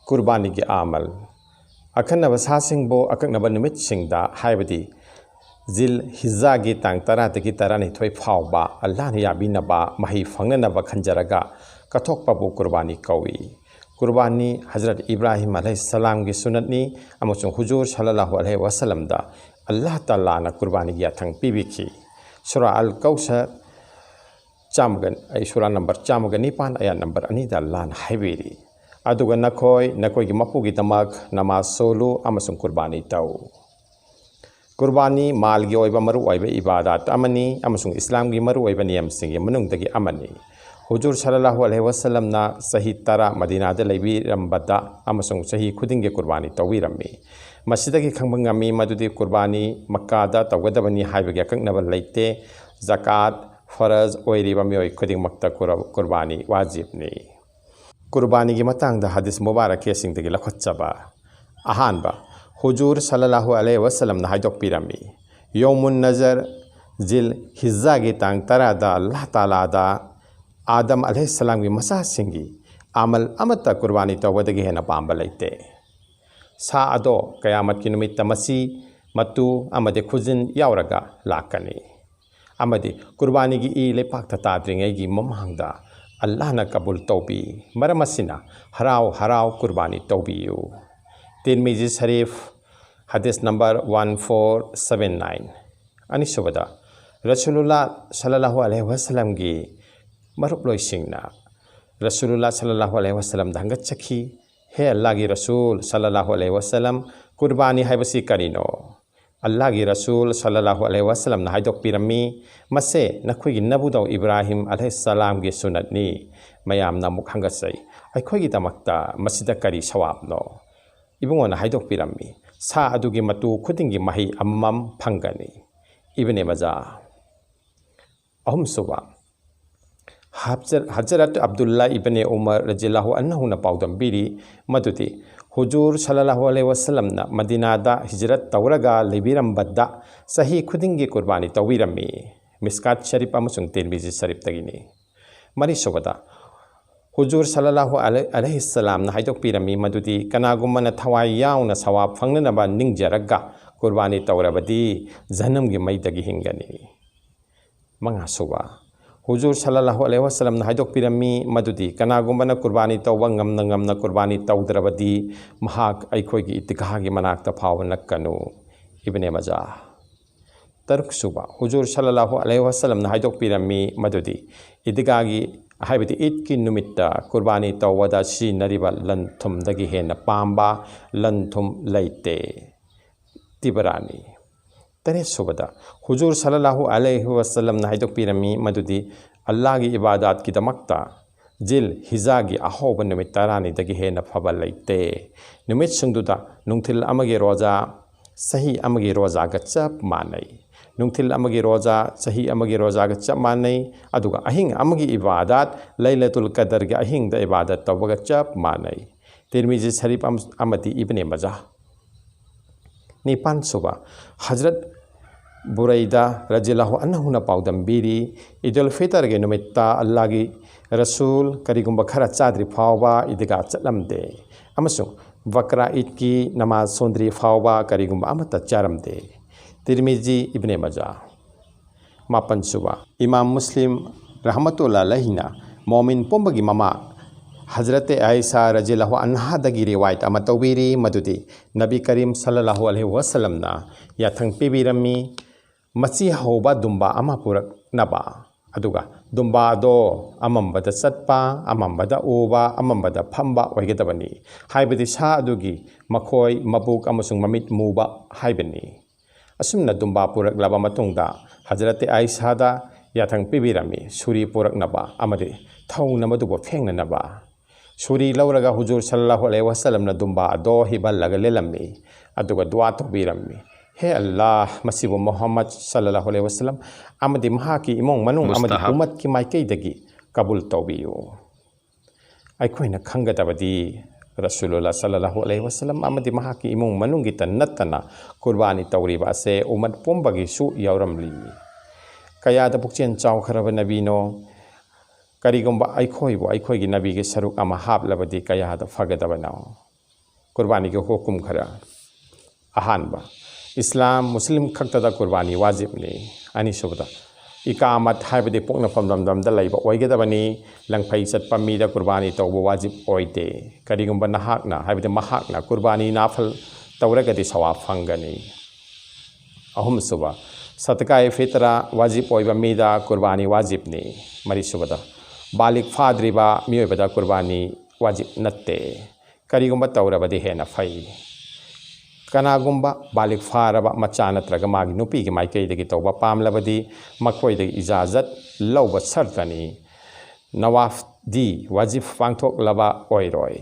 कुर्बानी की आमल अखनब सासिंगबो अकनब निमित सिंगदा हाइबदी जिल हिज्जा की तांग तरा तकी तरा निथोय फावबा अल्लाह ने याबिनबा मही फंगनबा खंजरगा कथोकपबो कुर्बानी कौई कुर्बानी हजरत इब्राहिम अलैहिस्सलाम की सुन्नतनी अमसुंग हुजूर सल्लल्लाहु अलैहि वसल्लम दा अल्लाह ताला ना कुर्बानी की याथंग पीबिखी सूरा अल कौसर चामगन सूरा नंबर चामगन निपान आया नंबर अनीदा अल्लाह ना हाइबेरी अदुगा नकोय की मपू की तमक नमाज सोलो अमसुंग कुर्बानी ताऊ कुर्बानी माल की ओइबा मरु ओइबा इबादत अमनी अमसुंग इस्लाम की मरु ओइबा नियम सिंग मनुंगदगी अमनी हुजूर सल्लल्लाहु अलैहि वसल्लम ना सही तरा मदीना दे लेबिरंबदा अमसुंग सही खुदिंग के कुर्बानी तौबिरम्मी मसीदगी खंबंगमी मदुदी कुर्बानी मक्का दा तौगदबनी हाइबगे अकंगनब लेते ज़कात फरज ओइरिबा मियोय खुदिंग मक्ता कुर्बानी वाजिबनी कुर्बानी की मतंग दा हदीस मुबारक के सिंग दगी लखचबा अहानबा हुजूर सल्लल्लाहु अलैहि वसल्लम ना हाइदोकपिरम्मी यौमुन नजर जिल हिज्जा की तांग तरा दा अल्लाह ताला दा आदम अलैहिस्सलाम की मसा सिंगी आमल अमता कुर्बानी तौबदगी हेना पांबा लेते सा अदो कयामत की नुमित्त मसी मतु अमदे खुजिन यावरगा लाकनी अमदे कुर्बानी की ई लेपाक ताद्रिंगै की ममांगदा अल्लाह ना कबूल तौबी मरमसिना हराव हराव कुर्बानी तौबियु तिरमिजी शरीफ हदीस नंबर 1479 अनिसुबदा रसूलुल्लाह सल्लल्लाहु अलैहि वसल्लम की मरुप लोइसिंगना रसूलुल्लाह सल्लल्लाहु अलैहि वसल्लम दंगत चखी हे अल्लाह की रसूल सल्लल्लाहु अलैहि वसल्लम कुर्बानी हाइबसी करिनो अल्लाह की रसूल सल्लल्लाहु अलैहि वसल्लम ना हाइदोक पिरम्मी मसे नखोई की नबुदौ इब्राहिम अलैहिस्सलाम की सुन्नतनी मयाम ना मुख हंगसै अखोई की तमक्ता मसिदा करी सवाबनो इबुंगोना हाइदोक पिरम्मी सा अदुगी मतु खुदिंगी मही अम्मम फंगनी इबने मजा अहम सुबा हजरत अब्दुल्ला इब्ने उमर रज़ियल्लाहु अन्हु ना पाउदम बिरी मदुदी हुजूर सल्लल्लाहु अलैहि वसल्लम ना मदीना दा हिजरत तौरगा लेबिरंबदा सही खुदिंगी कुर्बानी तौबिरम्मी मिस्कात शरीफ अमसुंग तिरमिजी शरीफ तगिनी मरी सुबदा हुजूर सल्लल्लाहु अलैहि वसल्लम ना हाइदोकपिरम्मी मदुदी कनागुम्मना थवाई याउना सवाब फंगनबा निंगजरगा कुर्बानी तौरबदी जन्मगी मैदगी हिंगनी मंगा सुबा हुजूर सल्लल्लाहु अलैहि वसल्लम ना हाइदोकपिरम्मी मदुदी कनागुम्बना कुर्बानी तौबा ngamna कुर्बानी तौद्रबदी महाक अखोगी इतिगागी मनाक्ता फाव नक्कनु इब्ने मजा तरुक सुबा हुजूर सल्लल्लाहु अलैहि वसल्लम ना हाइदोकपिरम्मी मदुदी इतिगागी हाइबदी ईद की नुमित्ता कुर्बानी तौवदा सिनरिबा लंथुमदगी हेना पांबा लंथुम लैते तिबरानी तरे सुबदा हुजूर सल्लल्लाहु अलैहि वसल्लम ना हाइदोकपिरम्मी मदुदी अल्लाह की इबादत की दमक्ता जिल हिजा की अहोब नुमित तरानी दगी हेना फबा लैते नुमित संगदुदा नुंथिल अमगे रोजा सही अमगे रोजा गा चप मानै नुंथिल अमगे रोजा सही अमगे रोजा गा चप मानै अदुगा अहिंग अमगे इबादत लैलतुल कदर के अहिंग द इबादत तौबगा चप मानै तिरमिजी शरीफ अमती इब्ने मजा निपान सुबा हजरत बुरैदा रज़ियल्लाहु अन्हु ना पाउदम बिरी ईदुल फितर के नुमित्ता अल्लाह की रसूल करिगुम्बा खरा चाद्री फावबा ईदगा चलमदे अमसुंग वक्रा ईद की नमाज सोंद्री फावबा करिगुम्बा अमता चारमदे तिरमिजी इब्ने मजा मापन सुबा इमाम मुस्लिम रहमतुल्लाह अलैहिना मोमिन पुंबगी ममा हजरत आयशा रज़ियल्लाहु अन्हा दगी रिवायत अमा तौबिरी मदुदी नबी करीम सल्लल्लाहु अलैहि वसल्लम ना याथंग पिबिरम्मी मची हौबा दुम्बा अमा पुरक नबा अदुगा दुम्बा दो अमंबदा चटपा अमंबदा ओबा अमंबदा फंबा ओइगदबनी हाइबदी सा अदुगी मखोय मबुक अमसुंग ममित मुबा हाइबनी असुमना दुम्बा पुरक लबा मतुंगदा हजरत आयशा दा याथंग पिबिरम्मी सुरी पुरक नबा अमदे थौना मदुबो फेंगना नबा सुरी लौरगा हुजूर सल्लल्लाहु अलैहि वसल्लम ना दुम्बा दो हिबल्लगा लेलम्मी अदुगा दुआ तौबिरम्मी हे अल्लाह मसीबु मोहम्मद सल्लल्लाहु अलैहि वसल्लम अमदि महाकी इमोंग मनुंग अमदि उम्मत की माइकैदगी कबूल तौबियु अखोइना खंगदबदी रसूलुल्लाह सल्लल्लाहु अलैहि वसल्लम अमदि महाकी इमोंग मनुंगी तन्नतना कुर्बानी तौरिबा से उम्मत पुंबगी सु यौरमली कयादा पुक्चेन चावखरब नबीनो करिगुम्बा अखोइबु अखोइगी नबी के सरुक अमा हाबलबदी कयादा फगदबना Qurbani ke hukum khara ahanba Islam Muslim khaktada Qurbani wajib ni ani subda ikamat haibadi pokna famdam da laiba oigedabani langphai chatpa mi da Qurbani tawba wajib oide karigumba nahakna haibadi mahakna Qurbani nafal tawragadi sawab fangani ahum suba satkai fitra wajib oiba mi da Qurbani wajib ni mari subada balik fadriba mi oibada Qurbani wajib natte karigumba tawrabadi hena fai kanagumba balik faraba macha natraga magi nupi gi maikei dagi tawba pamlabadi makoi dagi ijazat lawba sartani nawaf di wajib pangthok laba oiroi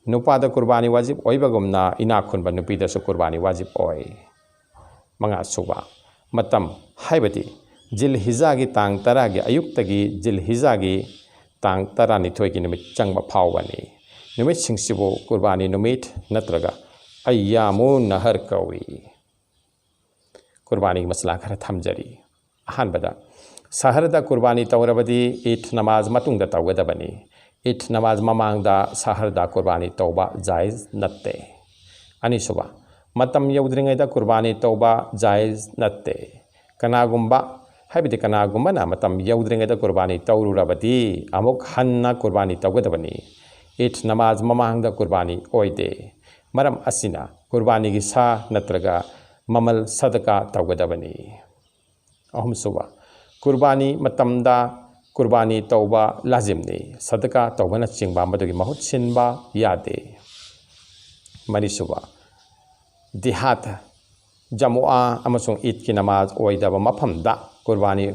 nupada Qurbani wajib oibagumna ina khunba nupi da su Qurbani wajib oi manga suba matam haibati jil hijagi tang taragi ayuktagi jil hijagi tang tarani thoi gi numit changba phawani numit singsibo Qurbani numit natraga ayyamun nahar kawi Qurbani masla khara thamjari ahanbada saharda Qurbani tawrabadi it namaz matungda tawgadabani it namaz mamangda saharda Qurbani tawba jaiz natte ani suba matam yaudringaida Qurbani tawba jaiz natte kanagumba haibidi kanagumba na matam yaudringaida Qurbani tawrurabadi amuk hanna Qurbani tawgadabani it namaz mamangda Qurbani oide maram asina Qurbani gi sa natraga mamal sadaka tawgadabani ahum suba Qurbani matamda Qurbani tawba lazimni sadaka tawbana chingba madugi mahut sinba yade mari suba dihat jamua amasung id ki namaz oidaba mafamda Qurbani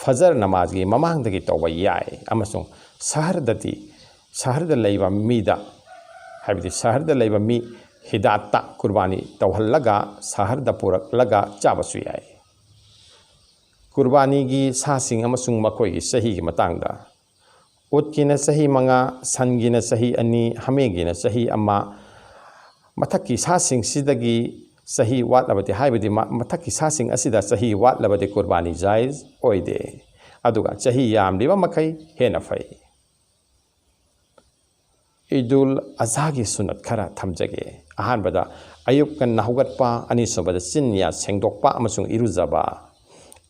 fajar namaz gi mamangdagi tawba yai amasung saharda leiba mida हाबिदि शहरदा लैबा मी हिदाता कुर्बानी तौहल्लगा शहरदा पुरक्लगा चाबसु याय कुर्बानी गी सासिंग अमसुंग मखोय गी सही गी मतंगदा उतकिना सही मंगा सनगिना सही अनि हमेगिना सही अम्मा मथक्की सासिंग सिदगी सही वाटलबदि हाबिदि मथक्की सासिंग असिदा सही वाटलबदि कुर्बानी जायज ओइदे अदुगा सही यामलिबा मखै हेना फै Idul Azhagi sunat khara thamjage ahanbada ayuk kan nahugatpa ani sobada sinnya sengdokpa amasung iruzaba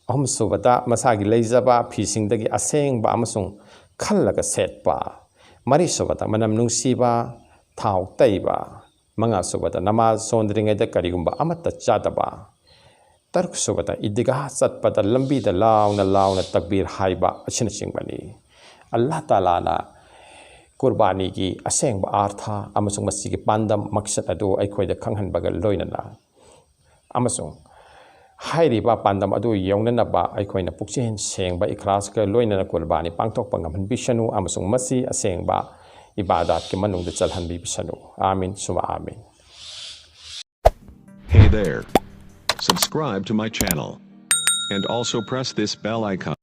ahum sobada masagi leizaba phisingdagi asengba amasung khallaga setpa mari sobada manam nungsiba thau taiba manga sobada namaz sondringeda karigumba amatta chadaba tark sobada idiga satpada lambi da launa takbir haiba achina singbani Allah Taala na Qurbani gi asengba artha amasung masigi pandam maksad adu aikhoida khanghanbaga loinana amasung hairiba pandam adu yongnanaba aikhoina pukchen sengba ikhlas ka loinana Qurbani pangthokpa ngamhan bisanu amasung masi asengba ibadat ki manungda chalhanbi bisanu amin suma amin. Hey there, subscribe to my channel and also press this bell icon.